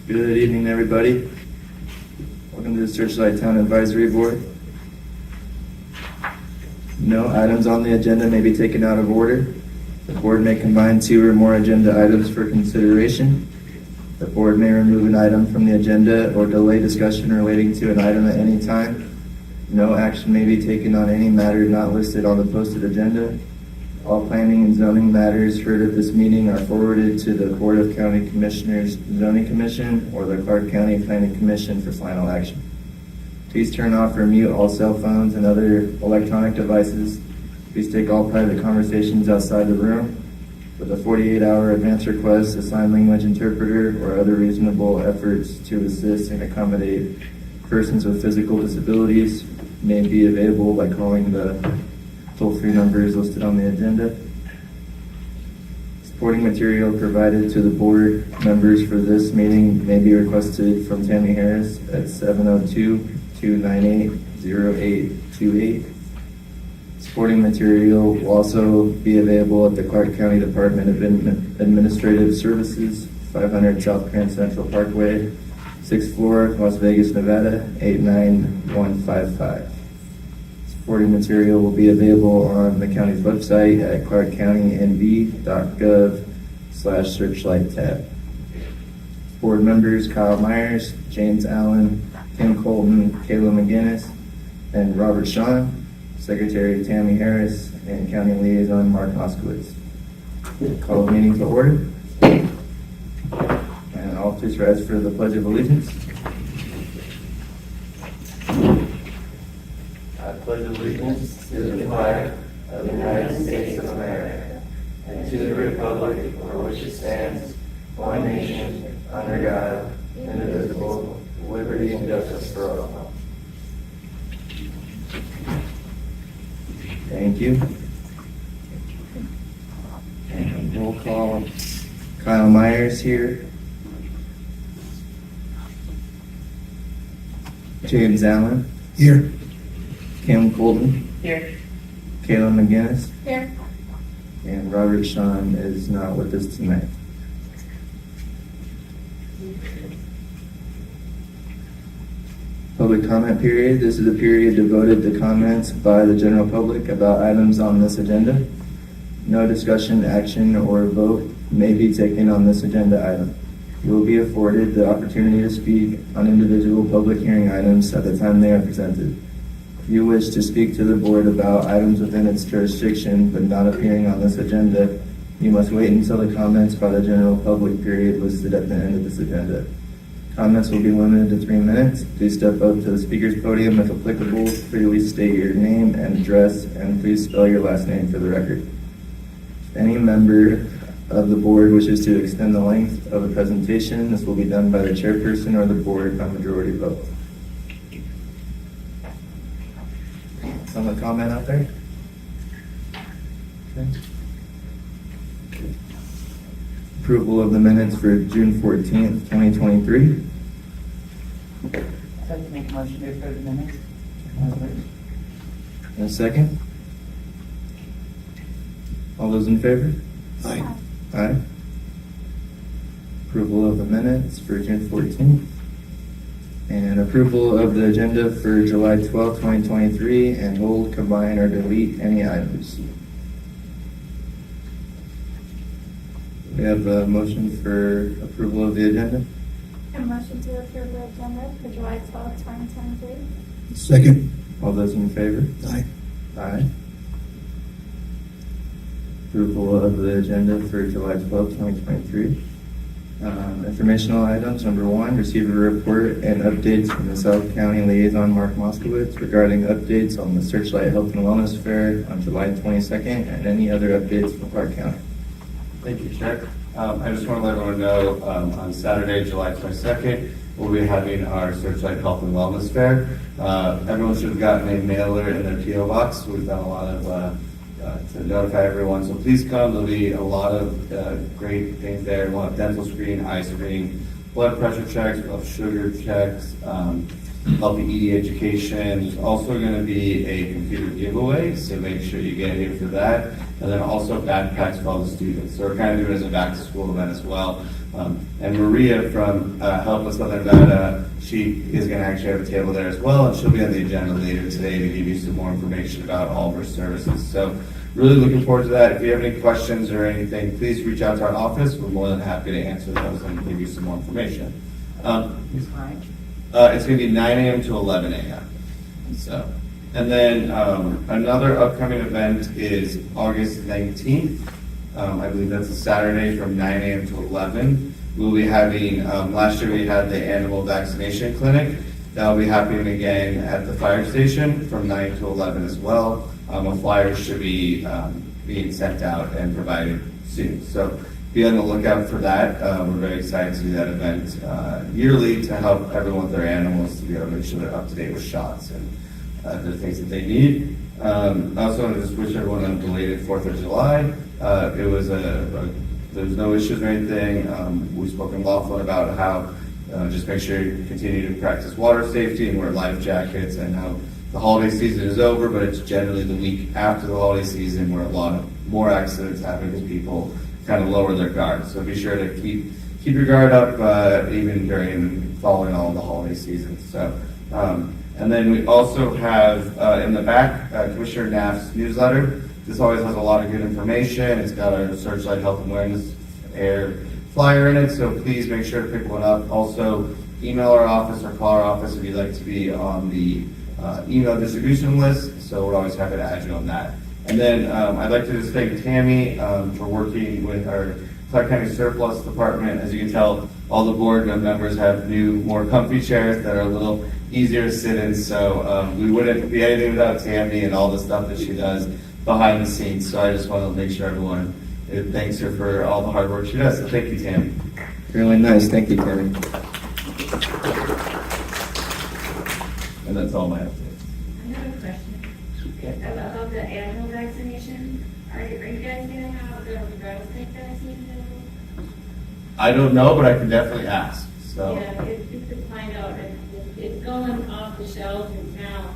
Good evening, everybody. Welcome to the Searchlight Town Advisory Board. No items on the agenda may be taken out of order. The board may combine two or more agenda items for consideration. The board may remove an item from the agenda or delay discussion relating to an item at any time. No action may be taken on any matter not listed on the posted agenda. All planning and zoning matters heard at this meeting are forwarded to the Board of County Commissioners Zoning Commission or the Clark County Planning Commission for final action. Please turn off or mute all cell phones and other electronic devices. Please take all private conversations outside the room. With a 48-hour advance request, a sign language interpreter, or other reasonable efforts to assist and accommodate persons with physical disabilities may be available by calling the toll-free numbers listed on the agenda. Supporting material provided to the board members for this meeting may be requested from Tammy Harris at 702-298-0828. Supporting material will also be available at the Clark County Department of Administrative Services, 500 South Grand Central Parkway, 6th floor, Las Vegas, Nevada, 89155. Supporting material will be available on the county's website at clarkcountynv.gov/searchlight tab. Board members Kyle Myers, James Allen, Kim Colton, Kayla McGinnis, and Robert Shawn. Secretary Tammy Harris, and County Liaison Mark Moskowitz. Call the meeting to order. And all please rise for the Pledge of Allegiance. I pledge allegiance to the flag of the United States of America and to the republic for which it stands, one nation, under God, indivisible, with liberty and justice for all. Thank you. And roll call. Kyle Myers here. James Allen. Here. Kim Colton. Here. Kayla McGinnis. Here. And Robert Shawn is not with us tonight. Public comment period. This is a period devoted to comments by the general public about items on this agenda. No discussion, action, or vote may be taken on this agenda item. You will be afforded the opportunity to speak on individual public hearing items at the time they are presented. If you wish to speak to the board about items within its jurisdiction but not appearing on this agenda, you must wait until the comments by the general public period listed at the end of this agenda. Comments will be limited to 3 minutes. Please step up to the speaker's podium if applicable. Clearly state your name and address, and please spell your last name for the record. If any member of the board wishes to extend the length of the presentation, this will be done by the chairperson or the board by majority vote. Someone comment out there? Okay. Approval of the minutes for June 14th, 2023. I'd like to make a motion to approve the minutes. And a second? All those in favor? Aye. Aye. Approval of the minutes for June 14th. And approval of the agenda for July 12th, 2023, and hold, combine, or delete any items. We have a motion for approval of the agenda. A motion to approve the agenda for July 12th, 2023. Second. All those in favor? Aye. Aye. Approval of the agenda for July 12th, 2023. Informational items. Number 1, receive a report and updates from the South County Liaison Mark Moskowitz regarding updates on the Searchlight Health and Wellness Fair on July 22nd and any other updates from Clark County. Thank you, Chair. I just want to let everyone know on Saturday, July 22nd, we'll be having our Searchlight Health and Wellness Fair. Everyone should have gotten a mailer in their P.O. box. We've done a lot of to notify everyone. So please come. There'll be a lot of great things there. We'll have dental screening, eye screening, blood pressure checks, we'll have sugar checks, healthy eating education. There's also going to be a computer giveaway, so make sure you get here for that. And then also backpacks for all the students. So we're kind of doing it as a back to school event as well. And Maria from Help with Southern Nevada, she is going to actually have a table there as well, and she'll be on the agenda later today to give you some more information about all of her services. So really looking forward to that. If you have any questions or anything, please reach out to our office. We're more than happy to answer those and give you some more information. It's going to be 9 a.m. to 11 a.m. So, and then another upcoming event is August 19th. I believe that's a Saturday from 9 a.m. to 11. We'll be having, last year we had the animal vaccination clinic. That will be happening again at the fire station from 9 to 11 as well. A flyer should be being sent out and provided soon. So be on the lookout for that. We're very excited to do that event yearly to help everyone with their animals to be able to make sure they're up to date with shots and the things that they need. I also want to just wish everyone a belated 4th of July. It was there's no issues or anything. We spoke in Laughlin about how just make sure you continue to practice water safety and wear life jackets, and how the holiday season is over, but it's generally the week after the holiday season where a lot of more accidents happen because people kind of lower their guard. So be sure to keep your guard up even during following all the holiday seasons. So, and then we also have in the back Commissioner Knapp's newsletter. This always has a lot of good information. It's got our Searchlight Health and Awareness Air flyer in it, so please make sure to pick one up. Also, email our office or call our office if you'd like to be on the email distribution list, so we're always happy to add you on that. And then I'd like to just thank Tammy for working with our Clark County Surplus Department. As you can tell, all the board members have new, more comfy chairs that are a little easier to sit in, so we wouldn't be anything without Tammy and all the stuff that she does behind the scenes. So I just want to make sure everyone thanks her for all the hard work she does. So thank you, Tammy. Really nice. Thank you, Tammy. And that's all my updates. I have a question about the animal vaccination. Are you guys going to have the rattlesnake vaccine? I don't know, but I can definitely ask. So. Yeah, if you could find out, it's going off the shelves in town,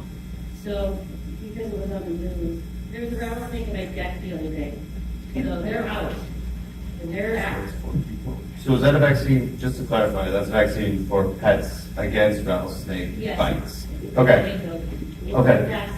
so, because it was on the news. There was a rattlesnake in my deck the other day, so they're out, and they're out. So is that a vaccine, just to clarify, that's a vaccine for pets against rattlesnake Yes. bites? Okay. Okay.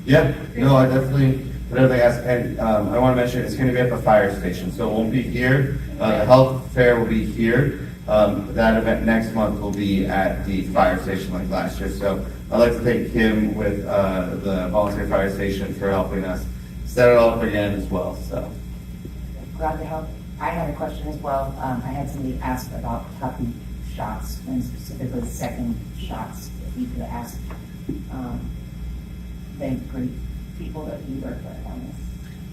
Yeah, no, I definitely, whatever they ask, and I want to mention, it's going to be at the fire station, so it won't be here. The health fair will be here. That event next month will be at the fire station like last year. So I'd like to thank Kim with the volunteer fire station for helping us set it all up again as well. So Glad to help. I had a question as well. I had somebody ask about puppy shots, and specifically second shots. If you could ask the people that you work with on this.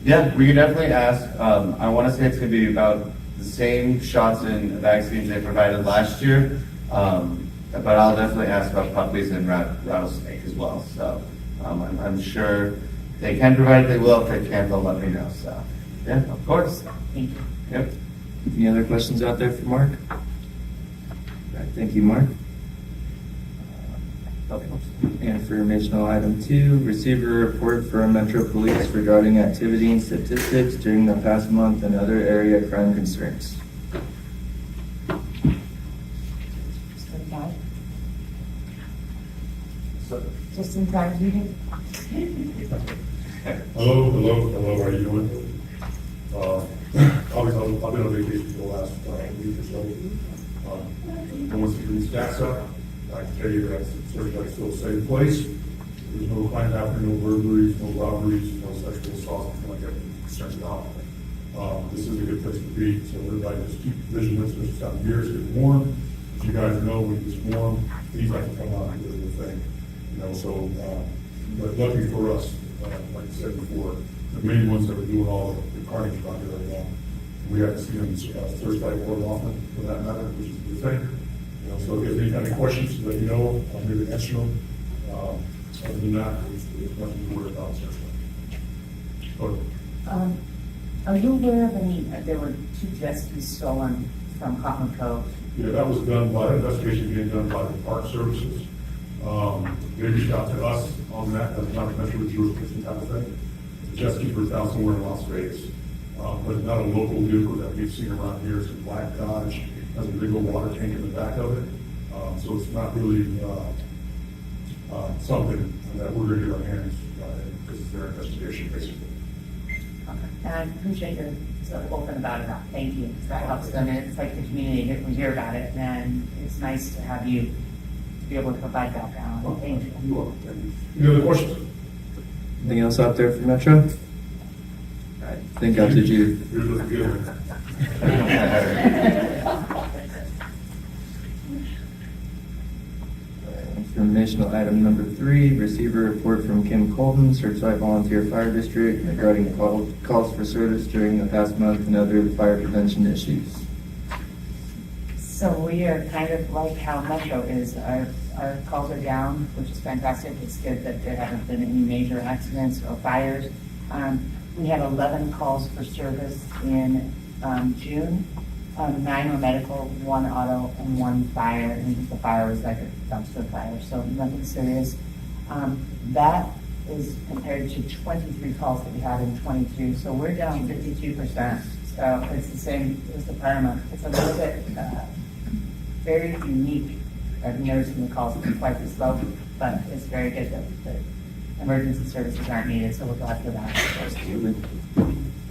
yeah, we can definitely ask. I want to say it's going to be about the same shots and vaccines they provided last year, but I'll definitely ask about puppies and rattlesnake as well. So I'm sure they can provide it, they will. If they can't, they'll let me know. So yeah, of course. Thank you. Yep. Any other questions out there for Mark? All right, thank you, Mark. Informational item 2, receive a report from Metro Police regarding activity and statistics during the past month and other area crime concerns. Just in time, meeting. Hello, how are you doing? Obviously, I've been on vacation for the last week or so. And once the stats up, I can tell you that Searchlight's still a safe place. There's no crime happening, no burglaries, no robberies, no sexual assault, anything like that we're concerned about. This is a good place to be, so everybody just keep vigilant, especially this time of year, it's getting warm. As you guys know, when it's warm, things like to come out and do the thing. You know, so, but luckily for us, like I said before, the main ones that are doing all the carnage out there right now, we have to see them Searchlight more often, for that matter, which is a good thing. You know, so if there's any kind of questions, let me know, I'm here to answer them. Other than that, there's nothing to worry about Searchlight. Okay. Are you aware of any, there were 2 jet skis stolen from Cotton Cove? Yeah, that was done by, investigation being done by the Park Services. They reached out to us on that, that's not a metro jurisdiction type of thing. The jet skis were found somewhere in Las Vegas, but not a local vehicle that we've seen around here. It's a black Dodge has a big old water tank in the back of it. So it's not really, something that we're gonna get our hands, because it's their investigation, basically. And I appreciate your so open about it. Thank you. That helps them. It's like the community, we hear about it, and it's nice to have you be able to provide background. Thank you. You are. Thank you. Any other questions? Anything else out there for Metro? I think I did you. You're looking good. Informational item number 3, receive a report from Kim Colton, Searchlight Volunteer Fire District regarding calls for service during the past month and other fire prevention issues. So we are kind of like how Metro is. Our calls are down, which is fantastic. It's good that there haven't been any major accidents or fires. We had 11 calls for service in June. 9 were medical, 1 auto, and 1 fire. And the fire was like a dumpster fire, so nothing serious. That is compared to 23 calls that we had in 22. So we're down 52%. So it's the same as the prior month. It's a little bit very unique. I've noticed in the calls have been quite slow, but it's very good that the emergency services aren't needed, so we're glad for that. Absolutely.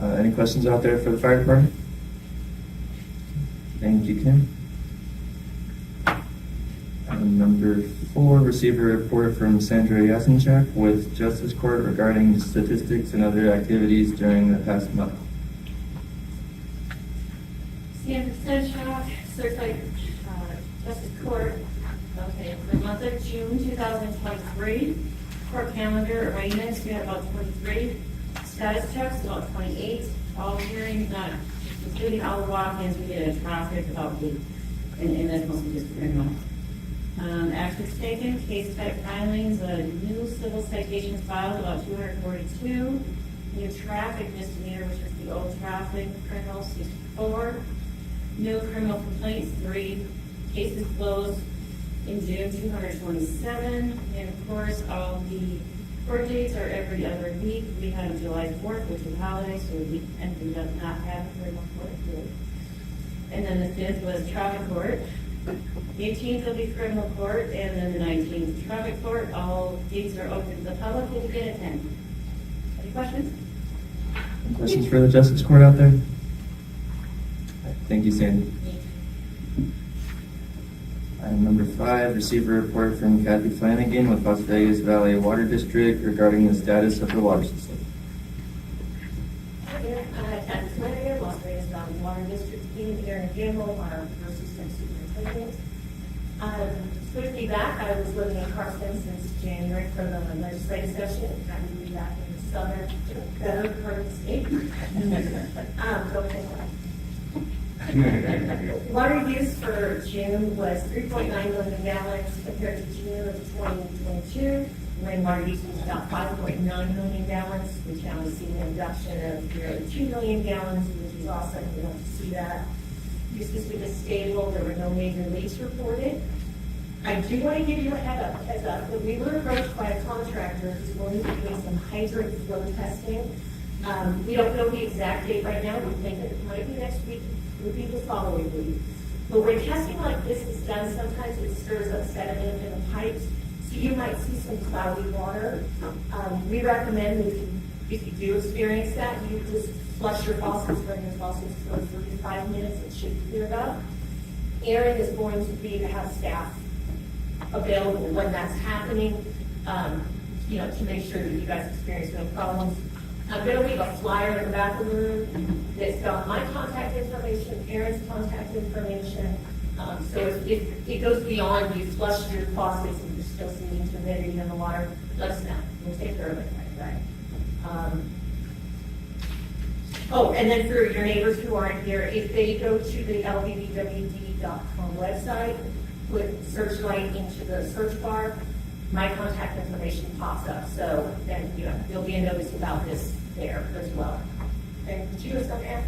Any questions out there for the fire department? Thank you, Kim. Item number 4, receive a report from Sandra Yasinchak with Justice Court regarding statistics and other activities during the past month. Sandra Sedgwick, Searchlight Justice Court. Okay, for the month of June 2023, court calendar arraignments, we had about 23. Status checks, about 28. All hearings, not including all the walk-ins, we did a traffic about 8, and that's mostly just criminal. Actions taken, case type filings, new civil citations filed, about 242. New traffic misdemeanor, which is the old traffic, criminal, 64. New criminal complaints, 3. Cases closed in June, 227. And of course, all the court dates are every other week. We had July 4th, which is holiday, so we ended up not having criminal court. And then the 5th was traffic court. The 18th will be criminal court, and then the 19th traffic court. All dates are open to the public, and you can attend. Any questions? Any questions for the Justice Court out there? Thank you, Sandy. Item number 5, receive a report from Kathy Flanagan with Las Vegas Valley Water District regarding the status of the water system. Hi there, Kathy Flanagan, Las Vegas Valley Water District team here in Gamble, our first assistant superintendent. Good to be back. I was living in Carson since January for the legislative session. Happy to be back in the southern, better part of the state. Go ahead. Water use for June was 3.9 million gallons compared to June of 2022, when water use was about 5.9 million gallons. We now see an reduction of nearly 2 million gallons, which is awesome. We want to see that. Use has been stable. There were no major leaks reported. I do want to give you a heads up that we were approached by a contractor who's going to be doing some hydrant flow testing. We don't know the exact date right now. We think that it might be next week. Would be the following week. But when testing like this is done, sometimes it stirs up sediment in the pipes, so you might see some cloudy water. We recommend if you do experience that, you just flush your faucets, run your faucets for 35 minutes, it should clear up. Aaron is going to have staff available when that's happening, to make sure that you guys experience no problems. I'm going to leave a flyer in the back of the room that's got my contact information, Aaron's contact information. So if it goes beyond you flush your faucets and you're still seeing turbidity in the water, let us know. We'll take care of it right. And then for your neighbors who aren't here, if they go to the lvvwd.com website, put Searchlight into the search bar, my contact information pops up. So then, there'll be a notice about this there as well. And did you have something to add?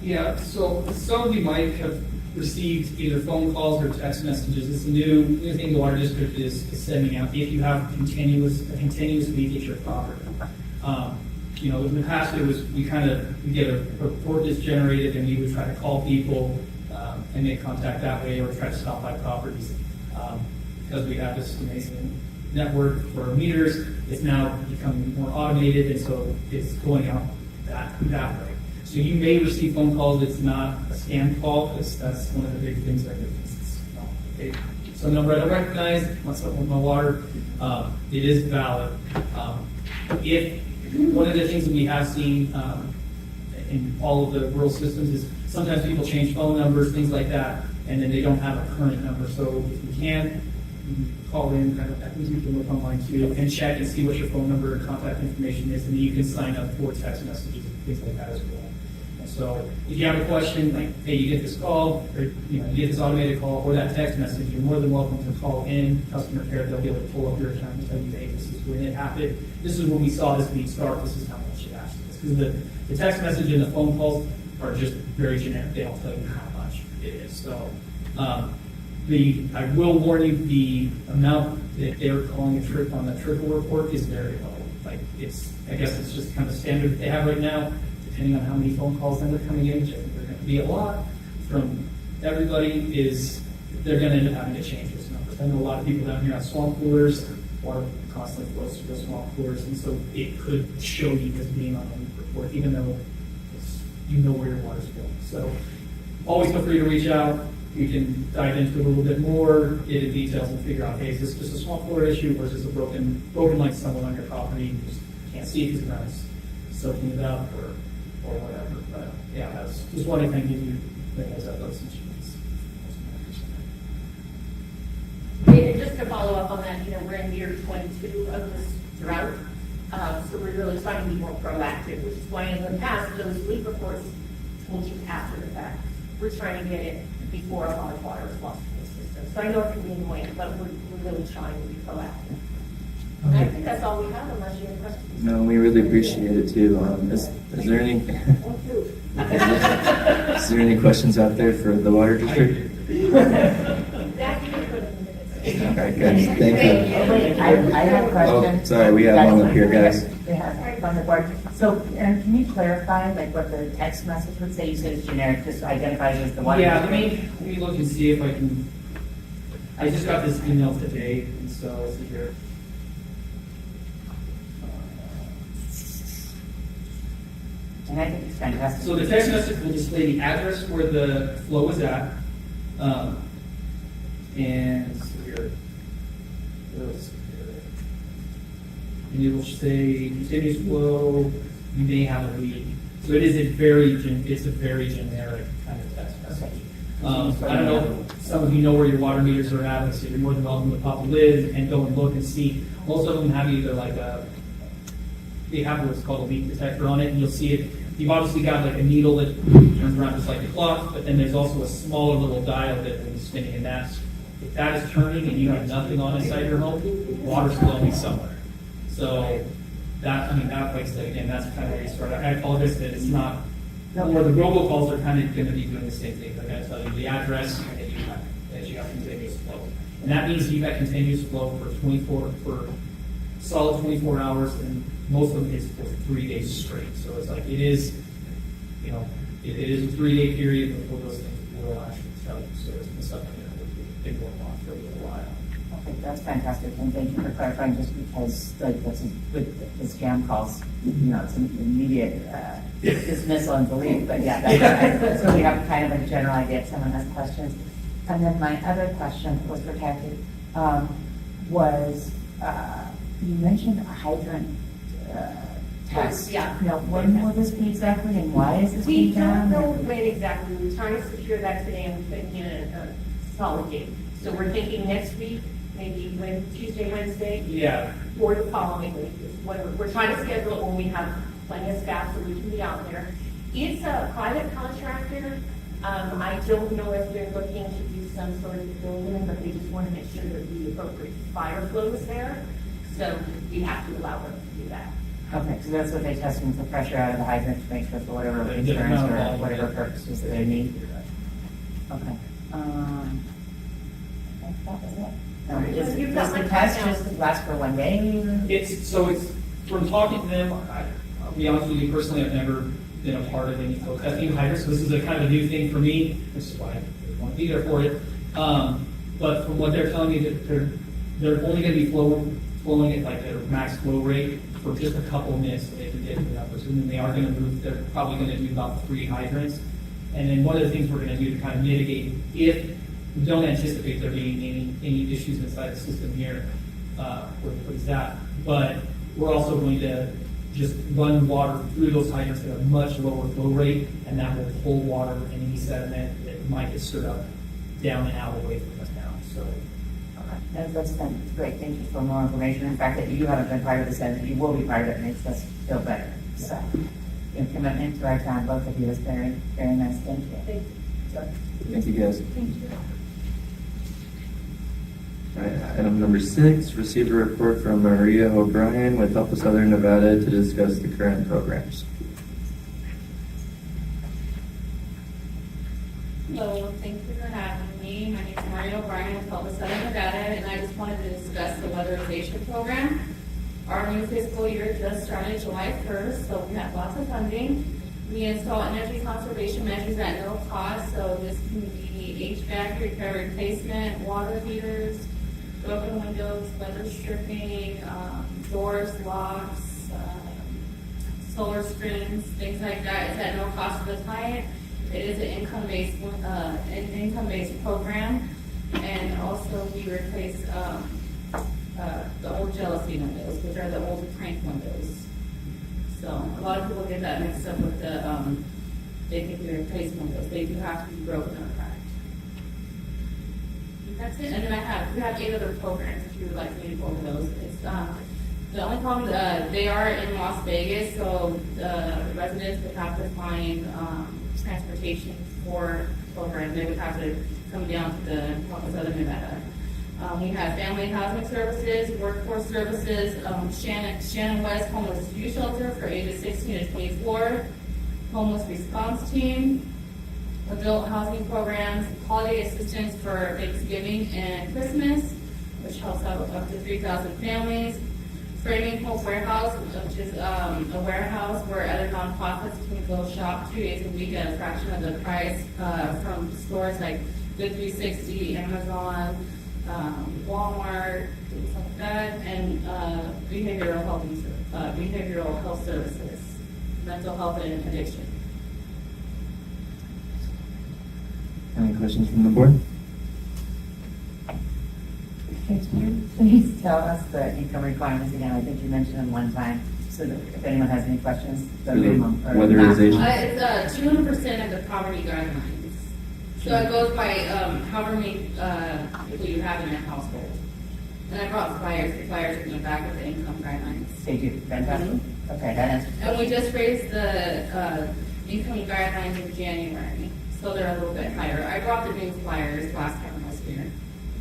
Yeah, so some of you might have received either phone calls or text messages. It's a new thing the water district is sending out. If you have a continuous leak at your property. In the past we get a report that's generated, and we would try to call people, and make contact that way, or try to stop by properties. Because we have this amazing network for our meters, it's now becoming more automated, and so it's going out that way. So you may receive phone calls, it's not a scam call, because that's one of the big things that it's some number I don't recognize, what's up with my water, it is valid. If, one of the things that we have seen in all of the rural systems is sometimes people change phone numbers, things like that, and then they don't have a current number. So if you can, call in, kind of, I think you can look online too, and check and see what your phone number and contact information is, and then you can sign up for text messages and things like that as well. And so if you have a question, like, hey, you get this call, or you get this automated call, or that text message, you're more than welcome to call in customer care. They'll be able to pull up your account and tell you, hey, this is when it happened. This is when we saw this leak start. This is how much it actually is. Because the text message and the phone calls are just very generic. They don't tell you how much it is. So I will warn you, the amount that they're calling a trip on the trickle report is very low. Like, I guess it's just kind of standard that they have right now, depending on how many phone calls end up coming in, which I think they're going to be a lot from everybody, they're going to end up having to change those numbers. I know a lot of people down here have swamp coolers, water constantly flows through those swamp coolers, and so it could show you as being on a report, even though you know where your water's going. So always feel free to reach out. We can dive into it a little bit more, get into details, and figure out, hey, is this just a swamp cooler issue, or is this a broken light somewhere on your property? You just can't see it because the ground's soaking it up, or whatever. But yeah, that's just one thing you guys have those instruments. And just to follow up on that, we're in year 22 of this drought, so we're really trying to be more proactive, which is why in the past, those leak reports told you after the fact. We're trying to get it before a lot of water is lost in the system. So I know it can be annoying, but we're really trying to be proactive. And I think that's all we have, unless you have questions. No, we really appreciate it too. Is there any is there any questions out there for the water district? That you can put in the minutes. All right, guys, thank you. Oh, wait, I have a question. Oh, sorry, we have one up here, guys. Yeah, on the board. So, can you clarify, like, what the text message would say? You said it's generic, just identifies as the water. Yeah, let me look and see if I can. I just got this email today, and so let's see here. And I think it's fantastic. So the text message will display the address where the flow is at, and so here, and it will say continuous flow. You may have a leak. So it is a very generic kind of text message. I don't know, some of you know where your water meters are at, so you're more than welcome to pop a lid and go and look and see. Most of them have either they have what's called a leak detector on it, and you'll see it. You've obviously got like a needle that turns around just like a clock, but then there's also a smaller little dial that is spinning, and if that is turning and you have nothing on inside your home, water's flowing somewhere. So that like I said, again, that's kind of where you start. I apologize that it's not, or the robocalls are kind of going to be doing the same thing. They're going to tell you the address and you have continuous flow. And that means you've got continuous flow for solid 24 hours, and most of them is for 3 days straight. So it's like it is a 3-day period before those things will actually tell you. So it's been something that we've been going on for a little while. Okay, that's fantastic, and thank you for clarifying, just because, like, that's with the scam calls, it's an immediate dismissal and delete, but yeah, that's, so we have kind of a general idea if someone has questions. And then my other question was for Kathy, you mentioned a hydrant test. Yeah. Now, when will this be exactly, and why is this We being don't done? know when exactly. We're trying to secure that today, and we're putting in a solid date. So we're thinking next week, maybe Tuesday, Wednesday. Yeah. Or the following week. We're trying to schedule it when we have plenty of staff so we can be out there. It's a private contractor. I don't know if they're looking to do some sort of building, but they just want to make sure that the appropriate fire flow is there. So we have to allow them to do that. Okay, so that's what they testing the pressure out of the hydrant to make sure for whatever Yeah, concerns no, or no, whatever yeah. purposes that they need. Okay. That was it. Well, you've got Does my the test card now. just last for 1 day? It's from talking to them. I'll be honest with you personally, I've never been a part of any flow testing hydrants, so this is a kind of a new thing for me, which is why I want to be there for it. But from what they're telling me, that they're only gonna be flowing at like their max flow rate for just a couple of minutes, so they can get it up. And then they are gonna move, they're probably gonna do about 3 hydrants. And then one of the things we're gonna do to kind of mitigate, if we don't anticipate there being any issues inside the system here, with that. But we're also going to just run water through those hydrants at a much lower flow rate, and that will hold water and any sediment that might get stirred up down and out away from us now. So, Okay, that's great. Thank you for more information. In fact, that you haven't been part of this and you will be part of it makes us feel better. So, your commitment to our town, both of you, is very, very nice. Thank you. Thank you, guys. Thank you. All right, item number 6, receive a report from Maria O'Brien with Help of Southern Nevada to discuss the current programs. Hello, thank you for having me. My name is Maria O'Brien with Help of Southern Nevada, and I just wanted to discuss the weatherization program. Our new fiscal year just started July 1st, so we have lots of funding. We install energy conservation measures at no cost, so this can be HVAC repair replacement, water heaters, broken windows, weather stripping, doors, locks, solar screens, things like that. It's at no cost to the client. It is an income-based program, and also we replace the old jealousy windows, which are the old crank windows. So a lot of people get that mixed up with they think we replace windows. They do have to be broken or cracked. That's it. And then we have 8 other programs if you would like me to go over those. It's the only problem they are in Las Vegas, so the residents would have to find transportation for program. They would have to come down to the Southern Nevada. We have family housing services, workforce services, Shannon West Homeless Youth Shelter for ages 16 to 24, homeless response team, adult housing programs, holiday assistance for Thanksgiving and Christmas, which helps out up to 3,000 families. Framing Hope Warehouse, which is a warehouse where other nonprofits can go shop 2 days a week at a fraction of the price from stores like Good 360, Amazon, Walmart, things like that, and behavioral health services, mental health and addiction. Any questions from the board? Could you please tell us the income requirements again? I think you mentioned them one time, so that if anyone has any questions, the For the minimum. or weatherization? maximum. It's 200% of the poverty guidelines. So it goes by however many people you have in your household. And I brought flyers. The flyers are in the back of the income guidelines. Thank you. Fantastic. Okay, that answers. And we just raised the income guidelines in January, so they're a little bit higher. I brought the new flyers last time I was here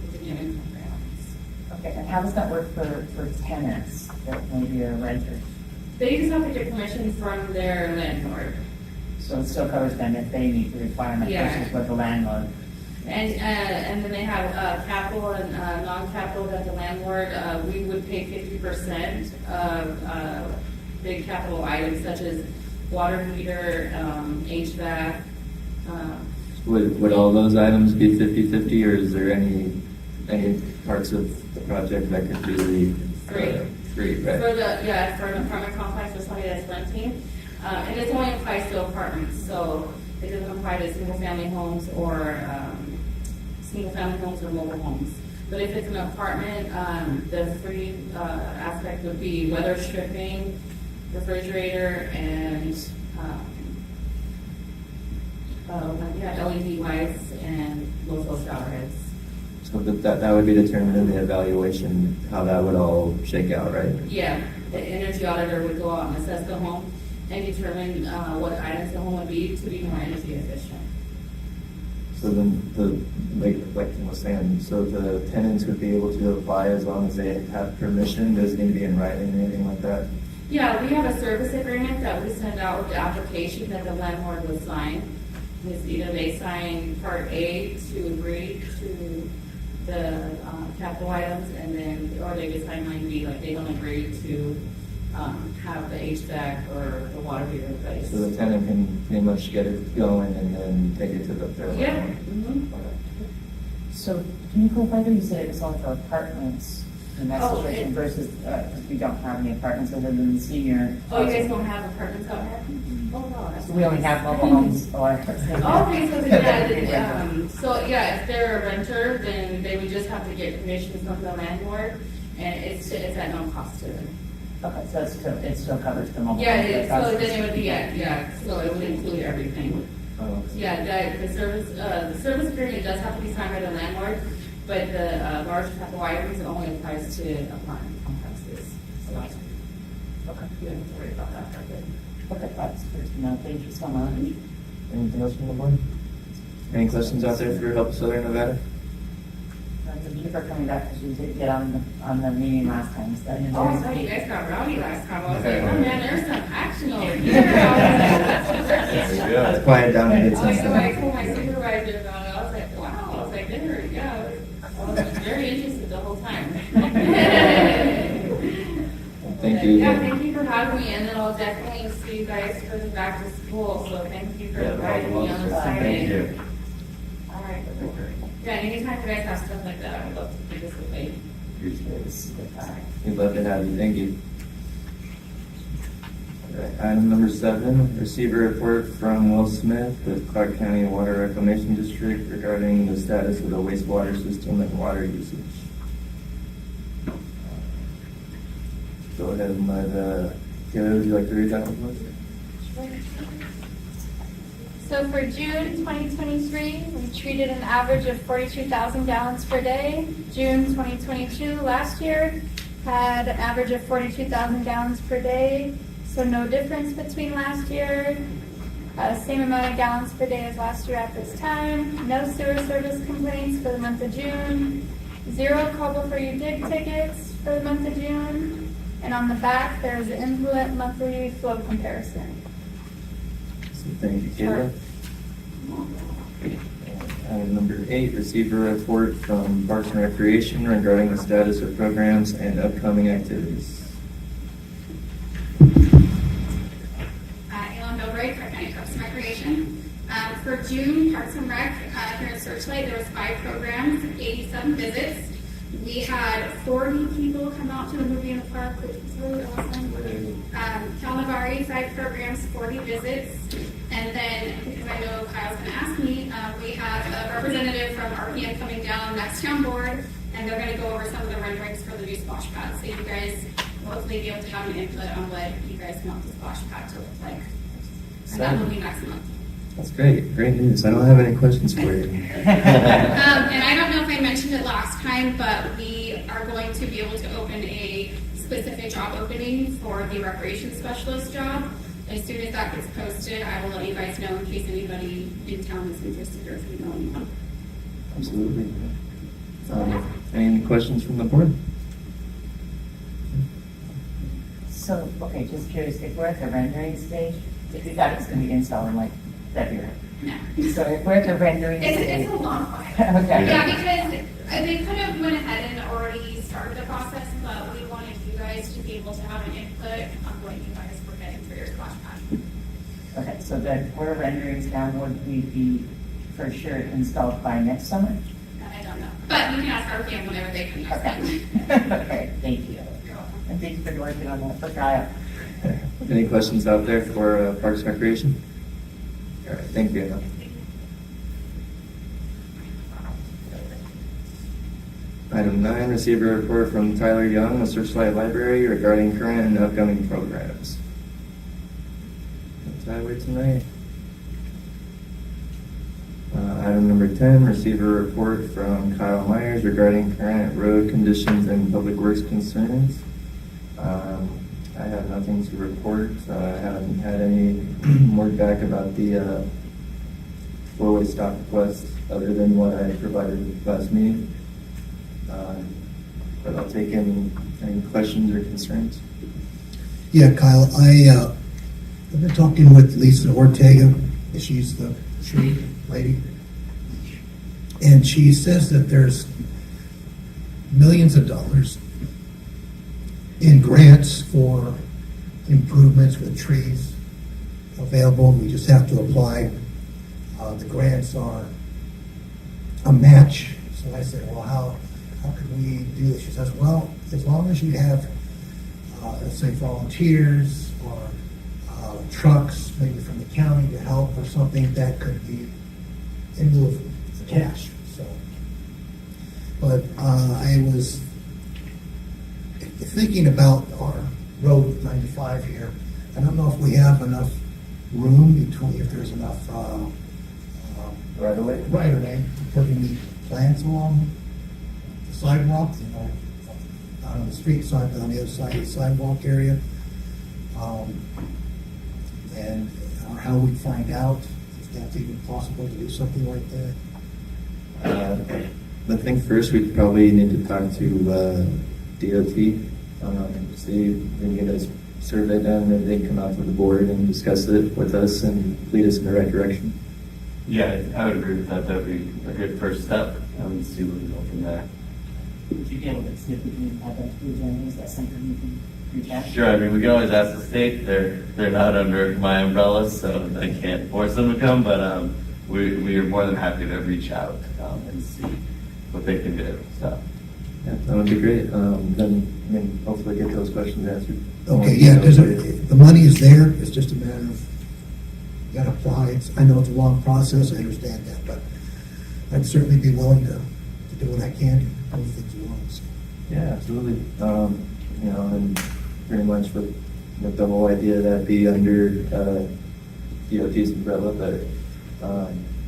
with the new income guidelines. Okay, and how does that work for tenants that maybe are renters? They just have to get permission from their landlord. So it still covers them if they meet the requirement Yeah. versus what the landlord. And then they have capital and non-capital that the landlord, we would pay 50% of big capital items such as water heater, HVAC. Would all those items be 50/50, or is there any parts of the project that could be Free. free, right? For an apartment complex or somebody that's renting. And it's only applies to apartments, so it doesn't apply to single-family homes or mobile homes. But if it's an apartment, the free aspect would be weather stripping, refrigerator, and LED lights and low-flow shower heads. So that would be determined in the evaluation, how that would all shake out, right? Yeah, the energy auditor would go out and assess the home and determine what items the home would be to be more energy efficient. So then like Tim was saying, so the tenants would be able to apply as long as they have permission. Does it need to be in writing or anything like that? Yeah, we have a service agreement that we send out with the application that the landlord would sign. It's either they sign part A to agree to the capital items, and then, or they just sign line B, like they don't agree to have the HVAC or the water heater replaced. So the tenant can pretty much get it going and then take it to the third Yeah. level. Mhm. So can you clarify, you said it was only for apartments in that Oh, situation it- versus, we don't have any apartments other than the senior. Oh, you guys don't have apartments out here? Oh, no. that's So we only nice. have mobile homes or. Oh, okay, so yeah, if they're a renter, then they would just have to get permission from the landlord, and it's at no cost to them. Okay, so it still covers the mobile. Yeah, homes. so then it would be, yeah, so it would include everything. Oh, Yeah, the service agreement does have to be signed by the landlord, but the large type of wirings, it only applies to apartment complexes. So Okay, you don't have to worry about that. okay, that's good to know. Thank you so much. anything else from the board? Any questions out there for Help Southern Nevada? Thank you for coming back, because you did get on the meeting last time, so. Oh, so you guys got rowdy last time. I was like, oh man, there's some action over here. Let's quiet down and get I some told my stuff. supervisor about it. I was like, wow. I was like, I was very interested the whole time. Thank you. Yeah, thank you for having me, and then I'll definitely see you guys for the back to school, so thank you for Yeah, inviting me on the side. Thank you. All right. Yeah, anytime you guys have stuff like that, I would love to participate. We'd love to have you, thank you. Okay, item number 7, receive a report from Will Smith with Clark County Water Reclamation District regarding the status of the wastewater system and water usage. Go ahead and let, Taylor, would you like to read that one, please? So for June 2023, we treated an average of 42,000 gallons per day. June 2022, last year, had an average of 42,000 gallons per day. So no difference between last year. Same amount of gallons per day as last year at this time. No sewer service complaints for the month of June. 0 call for you dig tickets for the month of June. And on the back, there's an influent monthly flow comparison. So thank you, Kayla. Item number 8, receive a report from Parks and Recreation regarding the status of programs and upcoming activities. Elon Bilbright, Clark County Parks and Recreation. For June, Parks and Rec, here at Searchlight, there was 5 programs, 87 visits. We had 40 people come out to the movie in the park, which was really awesome. Calavari, 5 programs, 40 visits. And then, because I know Kyle's going to ask me, we have a representative from RPM coming down next town board, and they're going to go over some of the renderings for the new splash pad. So you guys will hopefully be able to have an input on what you guys want the splash pad to look like. And that will be next month. That's great, great news. I don't have any questions for you. And I don't know if I mentioned it last time, but we are going to be able to open a specific job opening for the recreation specialist job. As soon as that gets posted, I will let you guys know in case anybody in town is interested or if you know anyone. Absolutely. Any questions from the board? So, okay, just curious, if we're at the rendering stage, if you thought it was going to be installed in like February. No. So if we're at the rendering stage. It's a long process. Okay. Yeah, because they could have went ahead and already started the process, but we wanted you guys to be able to have an input on what you guys were getting for your splash pad. Okay, so then we're renderings down, would we be for sure installed by next summer? That I don't know. But you can ask RPM whenever they come next Okay. time. Okay, thank you. And thanks for working on that for Kyle. Any questions out there for Parks and Recreation? All right, thank you, Anna. Item 9, receive a report from Tyler Young with Searchlight Library regarding current and upcoming programs. Tyler tonight. Item number 10, receive a report from Kyle Myers regarding current road conditions and public works concerns. I have nothing to report. I haven't had any word back about the four-way stop request other than what I provided last meeting. But I'll take any questions or concerns. Yeah, Kyle, I've been talking with Lisa Ortega. She's the street lady. And she says that there's millions of dollars in grants for improvements with trees available. We just have to apply. The grants are a match. So I said, well, how could we do this? She says, well, as long as you have, let's say, volunteers or trucks, maybe from the county to help or something, that could be in lieu of cash. So, but I was thinking about our road 95 here. I don't know if we have enough room between, if there's enough Right away. right away to put any plants along the sidewalk, you know, not on the street side, but on the other side of the sidewalk area. And or how we find out if that's even possible to do something like that. I think first we probably need to talk to DOT, see if we can get a survey done, and they can come out to the board and discuss it with us and lead us in the right direction. Yeah, I would agree with that. That would be a good first step, and see where we go from there. Would you be able to see if we can add that to the agenda? Is that something you can reach out? Sure, I mean, we can always ask the state. They're not under my umbrella, so I can't force them to come, but we are more than happy to reach out and see what they can do. So. Yeah, that would be great. Then, I mean, hopefully get those questions answered. Okay, yeah, the money is there. It's just a matter of you got to apply. I know it's a long process. I understand that, but I'd certainly be willing to do what I can to move things along. So. Yeah, absolutely. You know, and pretty much with the whole idea that be under DOT's umbrella, but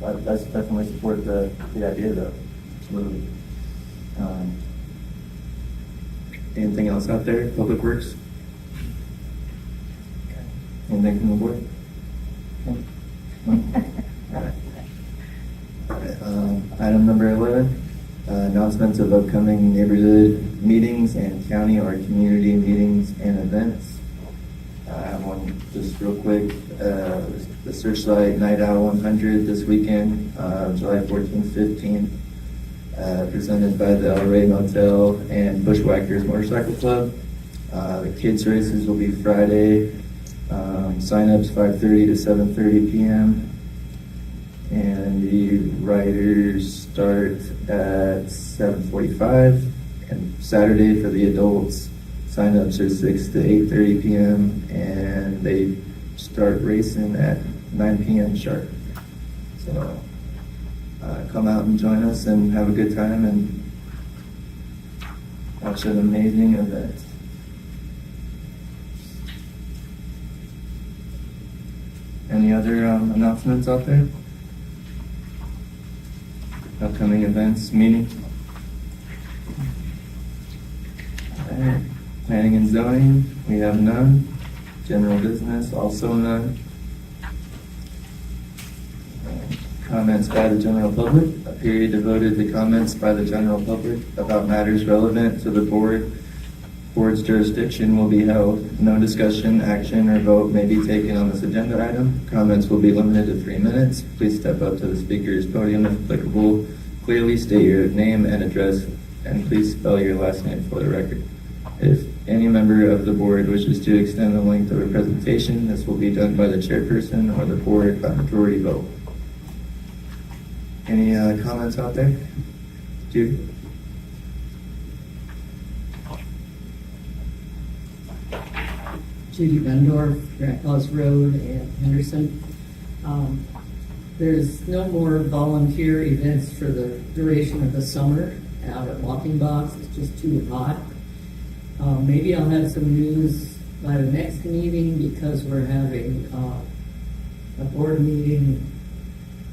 I definitely support the idea, though. Absolutely. Anything else out there? Public Works? Anything from the board? Item number 11, announcements of upcoming neighborhood meetings and county or community meetings and events. I have one just real quick. The Searchlight Night Out 100 this weekend, July 14th, 15th, presented by the El Rey Motel and Bushwhackers Motorcycle Club. The kids' races will be Friday. Sign-ups 5:30 to 7:30 p.m. And the riders start at 7:45. And Saturday for the adults, sign-ups are 6 to 8:30 p.m. And they start racing at 9 p.m. sharp. So come out and join us and have a good time and watch an amazing event. Any other announcements out there? Upcoming events, meetings? Alright. Planning and zoning, we have none. General business, also none. Comments by the general public, a period devoted to comments by the general public about matters relevant to the board's jurisdiction will be held. No discussion, action, or vote may be taken on this agenda item. Comments will be limited to 3 minutes. Please step up to the speaker's podium if applicable. Clearly state your name and address, and please spell your last name for the record. If any member of the board wishes to extend the length of a presentation, this will be done by the chairperson or the board by majority vote. Any comments out there? Judy? Judy Bendorf, Grant Claus Road and Henderson. There's no more volunteer events for the duration of the summer out at Walking Box. It's just too hot. Maybe I'll have some news by the next meeting because we're having a board meeting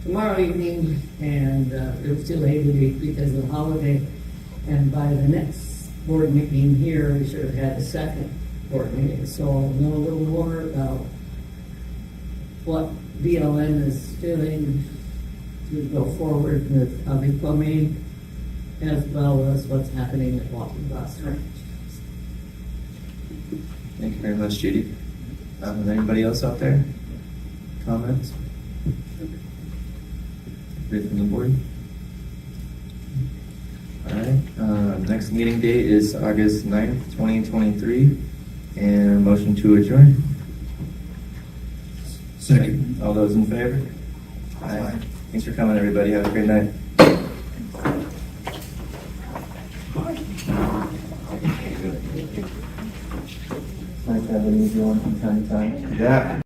tomorrow evening, and it was too late in the week because of the holiday. And by the next board meeting here, we should have had a second board meeting. So I'll know a little more about what BLM is doing to go forward with Hobby Plumbing, as well as what's happening at Walking Box Ranch. Thank you very much, Judy. Anybody else out there? Comments? Read from the board. All right. Next meeting date is August 9th, 2023. And a motion to adjourn. Second. All those in favor? Aye. Thanks for coming, everybody. Have a great night. Nice having you on from time to time. Yeah.